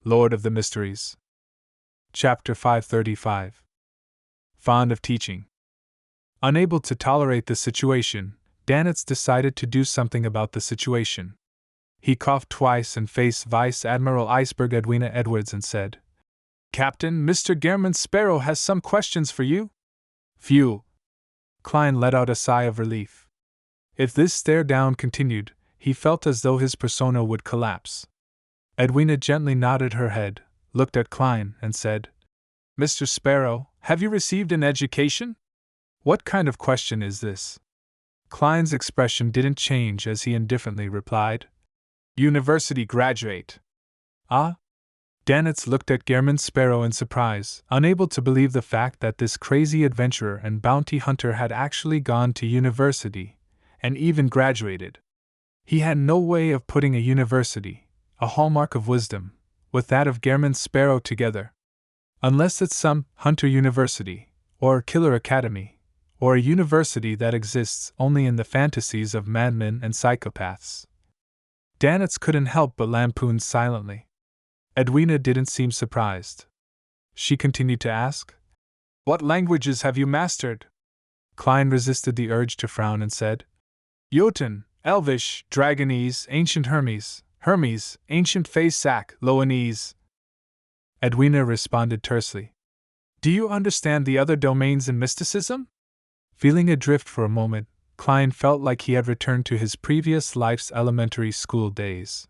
Lord of the Mysteries. Chapter 535. Fond of teaching. Unable to tolerate the situation, Danitz decided to do something about the situation. He coughed twice and faced Vice Admiral Iceberg Edwina Edwards and said, "Captain, Mr. Gehrman Sparrow has some questions for you." Phew! Klein let out a sigh of relief. If this stare-down continued, he felt as though his persona would collapse. Edwina gently nodded her head, looked at Klein, and said, "Mr. Sparrow, have you received an education?" "What kind of question is this?" Klein's expression didn't change as he indifferently replied, "University graduate." "Ah?" Danitz looked at Gehrman Sparrow in surprise, unable to believe the fact that this crazy adventurer and bounty hunter had actually gone to university, and even graduated. He had no way of putting a university, a hallmark of wisdom, with that of Gehrman Sparrow together. Unless it's some Hunter University, or Killer Academy, or a university that exists only in the fantasies of madmen and psychopaths. Danitz couldn't help but lampoon silently. Edwina didn't seem surprised. She continued to ask, "What languages have you mastered?" Klein resisted the urge to frown and said, "Jotun, Elvish, Dragonese, Ancient Hermes, Ancient Faesak, Loanese." Edwina responded tersely, "Do you understand the other domains in mysticism?" Feeling adrift for a moment, Klein felt like he had returned to his previous life's elementary school days.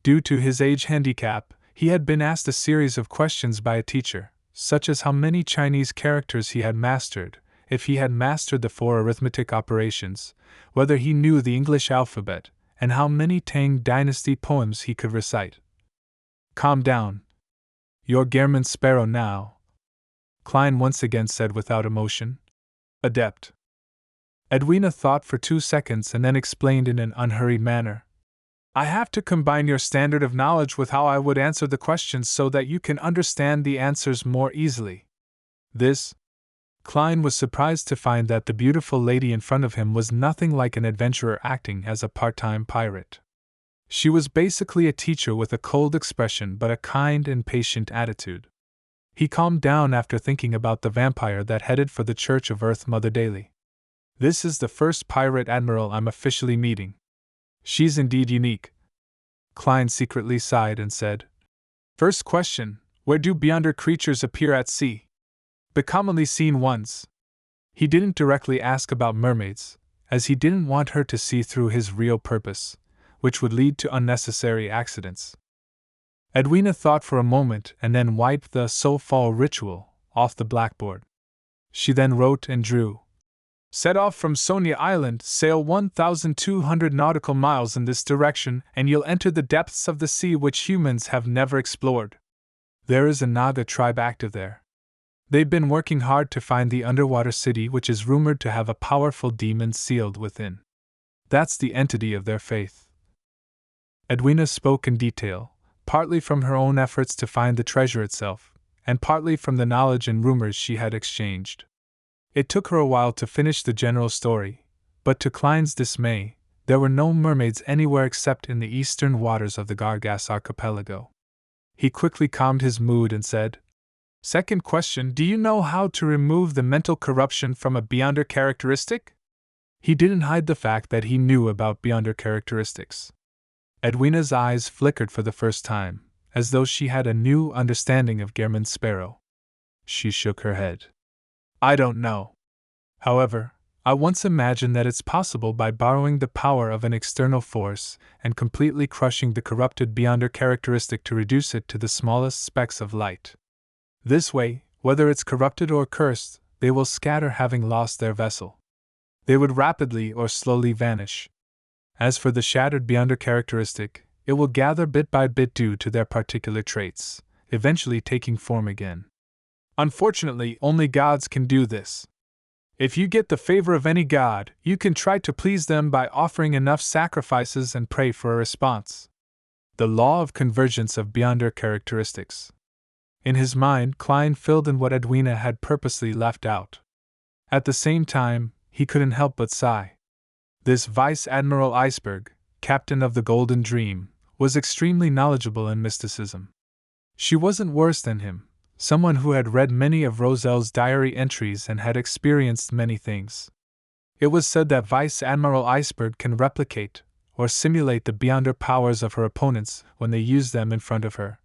Due to his age handicap, he had been asked a series of questions by a teacher, such as how many Chinese characters he had mastered, if he had mastered the 4 arithmetic operations, whether he knew the English alphabet, and how many Tang Dynasty poems he could recite. "Calm down. You're Gehrman Sparrow now," Klein once again said without emotion. "Adept." Edwina thought for 2 seconds and then explained in an unhurried manner, "I have to combine your standard of knowledge with how I would answer the questions so that you can understand the answers more easily." This? Klein was surprised to find that the beautiful lady in front of him was nothing like an adventurer acting as a part-time pirate. She was basically a teacher with a cold expression but a kind and patient attitude. He calmed down after thinking about the vampire that headed for the Church of Earth Mother daily. "This is the first pirate admiral I'm officially meeting. She's indeed unique." Klein secretly sighed and said, "First question, where do beyonder creatures appear at sea?" "The commonly seen ones." He didn't directly ask about mermaids, as he didn't want her to see through his real purpose, which would lead to unnecessary accidents. Edwina thought for a moment and then wiped the so-fall ritual off the blackboard. She then wrote and drew, "Set off from Sonia Island, sail 1,200 nautical miles in this direction, and you'll enter the depths of the sea which humans have never explored. There is a Naga tribe active there. They've been working hard to find the underwater city which is rumored to have a powerful demon sealed within. That's the entity of their faith." Edwina spoke in detail, partly from her own efforts to find the treasure itself, and partly from the knowledge and rumors she had exchanged. It took her a while to finish the general story, but to Klein's dismay, there were no mermaids anywhere except in the eastern waters of the Gargas archipelago. He quickly calmed his mood and said, "Second question, do you know how to remove the mental corruption from a beyonder characteristic?" He didn't hide the fact that he knew about beyonder characteristics. Edwina's eyes flickered for the first time, as though she had a new understanding of Gehrman Sparrow. She shook her head. "I don't know. However, I once imagined that it's possible by borrowing the power of an external force and completely crushing the corrupted beyonder characteristic to reduce it to the smallest specks of light. This way, whether it's corrupted or cursed, they will scatter having lost their vessel. They would rapidly or slowly vanish. As for the shattered beyonder characteristic, it will gather bit by bit due to their particular traits, eventually taking form again. Unfortunately, only gods can do this. If you get the favor of any god, you can try to please them by offering enough sacrifices and pray for a response. The law of convergence of beyonder characteristics." In his mind, Klein filled in what Edwina had purposely left out. At the same time, he couldn't help but sigh. This Vice Admiral Iceberg, captain of the Golden Dream, was extremely knowledgeable in mysticism. She wasn't worse than him, someone who had read many of Roselle's diary entries and had experienced many things. It was said that Vice Admiral Iceberg can replicate or simulate the beyonder powers of her opponents when they use them in front of her.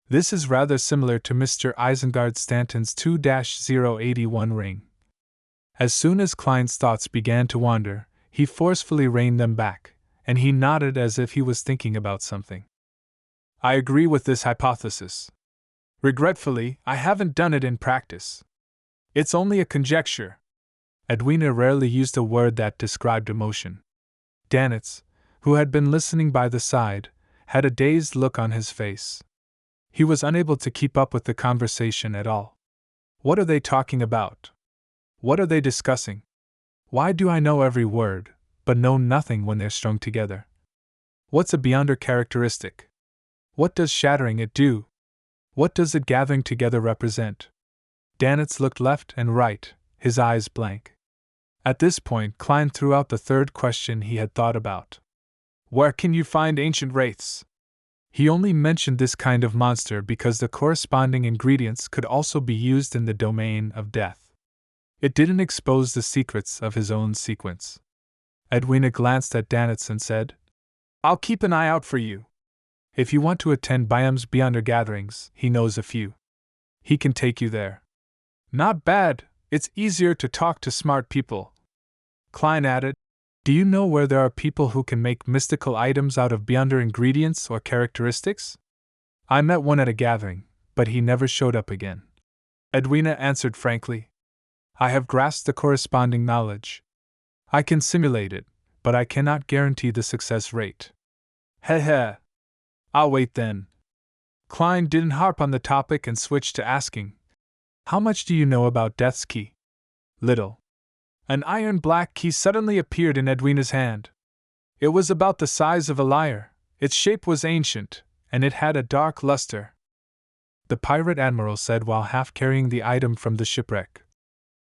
This is rather similar to Mr. Isengard Stanton's 2-081 ring. As soon as Klein's thoughts began to wander, he forcefully reined them back, and he nodded as if he was thinking about something. I agree with this hypothesis. Regretfully, I haven't done it in practice. It's only a conjecture. Edwina rarely used a word that described emotion. Danitz, who had been listening by the side, had a dazed look on his face. He was unable to keep up with the conversation at all. What are they talking about? What are they discussing? Why do I know every word, but know nothing when they're strung together? What's a beyonder characteristic? What does shattering it do? What does it gathering together represent? Danitz looked left and right, his eyes blank. At this point, Klein threw out the third question he had thought about. Where can you find ancient wraiths? He only mentioned this kind of monster because the corresponding ingredients could also be used in the domain of death. It didn't expose the secrets of his own sequence. Edwina glanced at Danitz and said, I'll keep an eye out for you. If you want to attend Byam's Beyonder gatherings, he knows a few. He can take you there. Not bad, it's easier to talk to smart people. Klein added, Do you know where there are people who can make mystical items out of beyonder ingredients or characteristics? I met one at a gathering, but he never showed up again. Edwina answered frankly, I have grasped the corresponding knowledge. I can simulate it, but I cannot guarantee the success rate. Heh. I'll wait then. Klein didn't harp on the topic and switched to asking, How much do you know about Death's Key? Little. An iron black key suddenly appeared in Edwina's hand. It was about the size of a lyre, its shape was ancient, and it had a dark luster. The pirate admiral said while half carrying the item from the shipwreck.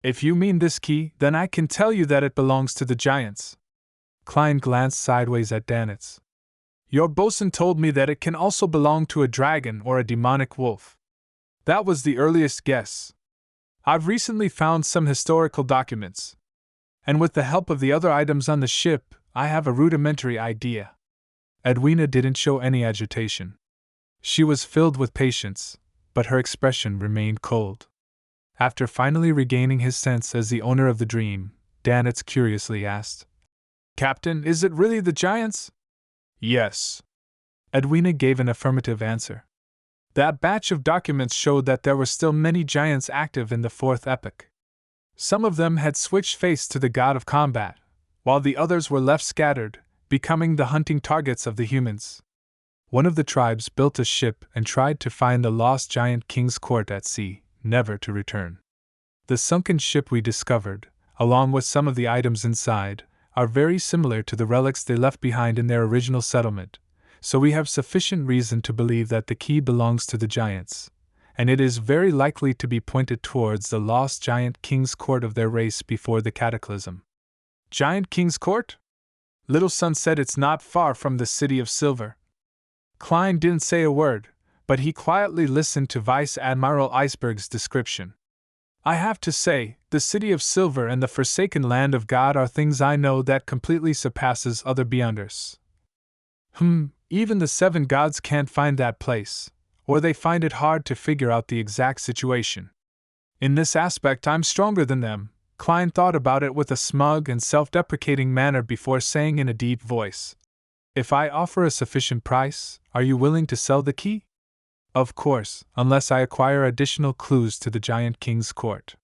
If you mean this key, then I can tell you that it belongs to the giants. Klein glanced sideways at Danitz. Your bosun told me that it can also belong to a dragon or a demonic wolf. That was the earliest guess. I've recently found some historical documents, and with the help of the other items on the ship, I have a rudimentary idea. Edwina didn't show any agitation. She was filled with patience, but her expression remained cold. After finally regaining his sense as the owner of the dream, Danitz curiously asked, Captain, is it really the giants? Yes. Edwina gave an affirmative answer. That batch of documents showed that there were still many giants active in the fourth epoch. Some of them had switched face to the god of combat, while the others were left scattered, becoming the hunting targets of the humans. One of the tribes built a ship and tried to find the lost giant king's court at sea, never to return. The sunken ship we discovered, along with some of the items inside, are very similar to the relics they left behind in their original settlement, so we have sufficient reason to believe that the key belongs to the giants, and it is very likely to be pointed towards the lost giant king's court of their race before the cataclysm. Giant king's court? Little Son said it's not far from the City of Silver. Klein didn't say a word, but he quietly listened to Vice Admiral Iceberg's description. I have to say, the City of Silver and the Forsaken Land of God are things I know that completely surpasses other beyonders. Even the 7 gods can't find that place, or they find it hard to figure out the exact situation. In this aspect I'm stronger than them. Klein thought about it with a smug and self-deprecating manner before saying in a deep voice, If I offer a sufficient price, are you willing to sell the key? Of course, unless I acquire additional clues to the giant king's court.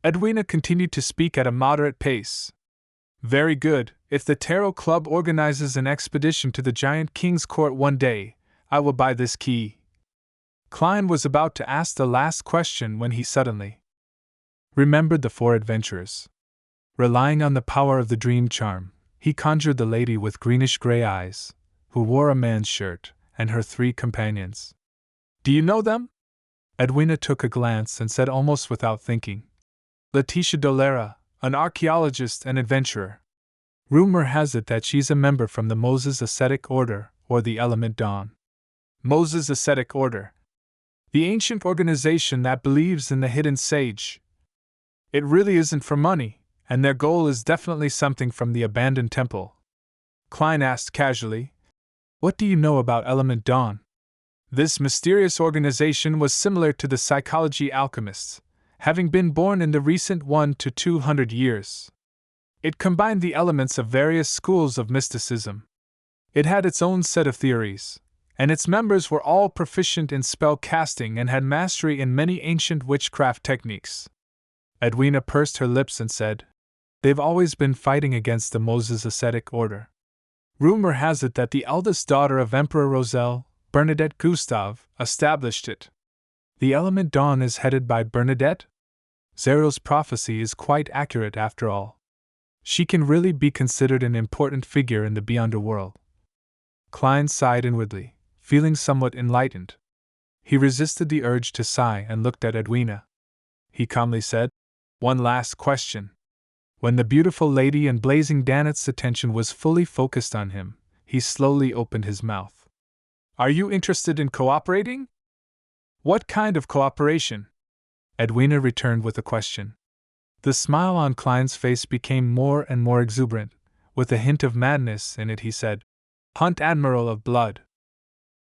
Edwina continued to speak at a moderate pace. Very good, if the Tarot Club organizes an expedition to the giant king's court one day, I will buy this key. Klein was about to ask the last question when he suddenly remembered the 4 adventurers. Relying on the power of the dream charm, he conjured the lady with greenish-gray eyes, who wore a man's shirt, and her 3 companions. Do you know them? Edwina took a glance and said almost without thinking. Letitia Dolera, an archaeologist and adventurer. Rumor has it that she's a member from the Moses Ascetic Order, or the Element Dawn. Moses Ascetic Order. The ancient organization that believes in the hidden sage. It really isn't for money, and their goal is definitely something from the abandoned temple. Klein asked casually, "What do you know about Element Dawn?" This mysterious organization was similar to the psychology alchemists, having been born in the recent 1 to 200 years. It combined the elements of various schools of mysticism. It had its own set of theories, and its members were all proficient in spell casting and had mastery in many ancient witchcraft techniques. Edwina pursed her lips and said, "They've always been fighting against the Moses ascetic order. Rumor has it that the eldest daughter of Emperor Roselle, Bernadette Gustave, established it. The Element Dawn is headed by Bernadette? Zero's prophecy is quite accurate after all. She can really be considered an important figure in the Beyonder world." Klein sighed inwardly, feeling somewhat enlightened. He resisted the urge to sigh and looked at Edwina. He calmly said, "One last question." When the beautiful lady and blazing Danet's attention was fully focused on him, he slowly opened his mouth. "Are you interested in cooperating?" "What kind of cooperation?" Edwina returned with a question. The smile on Klein's face became more and more exuberant. With a hint of madness in it, he said, "Hunt Admiral of Blood."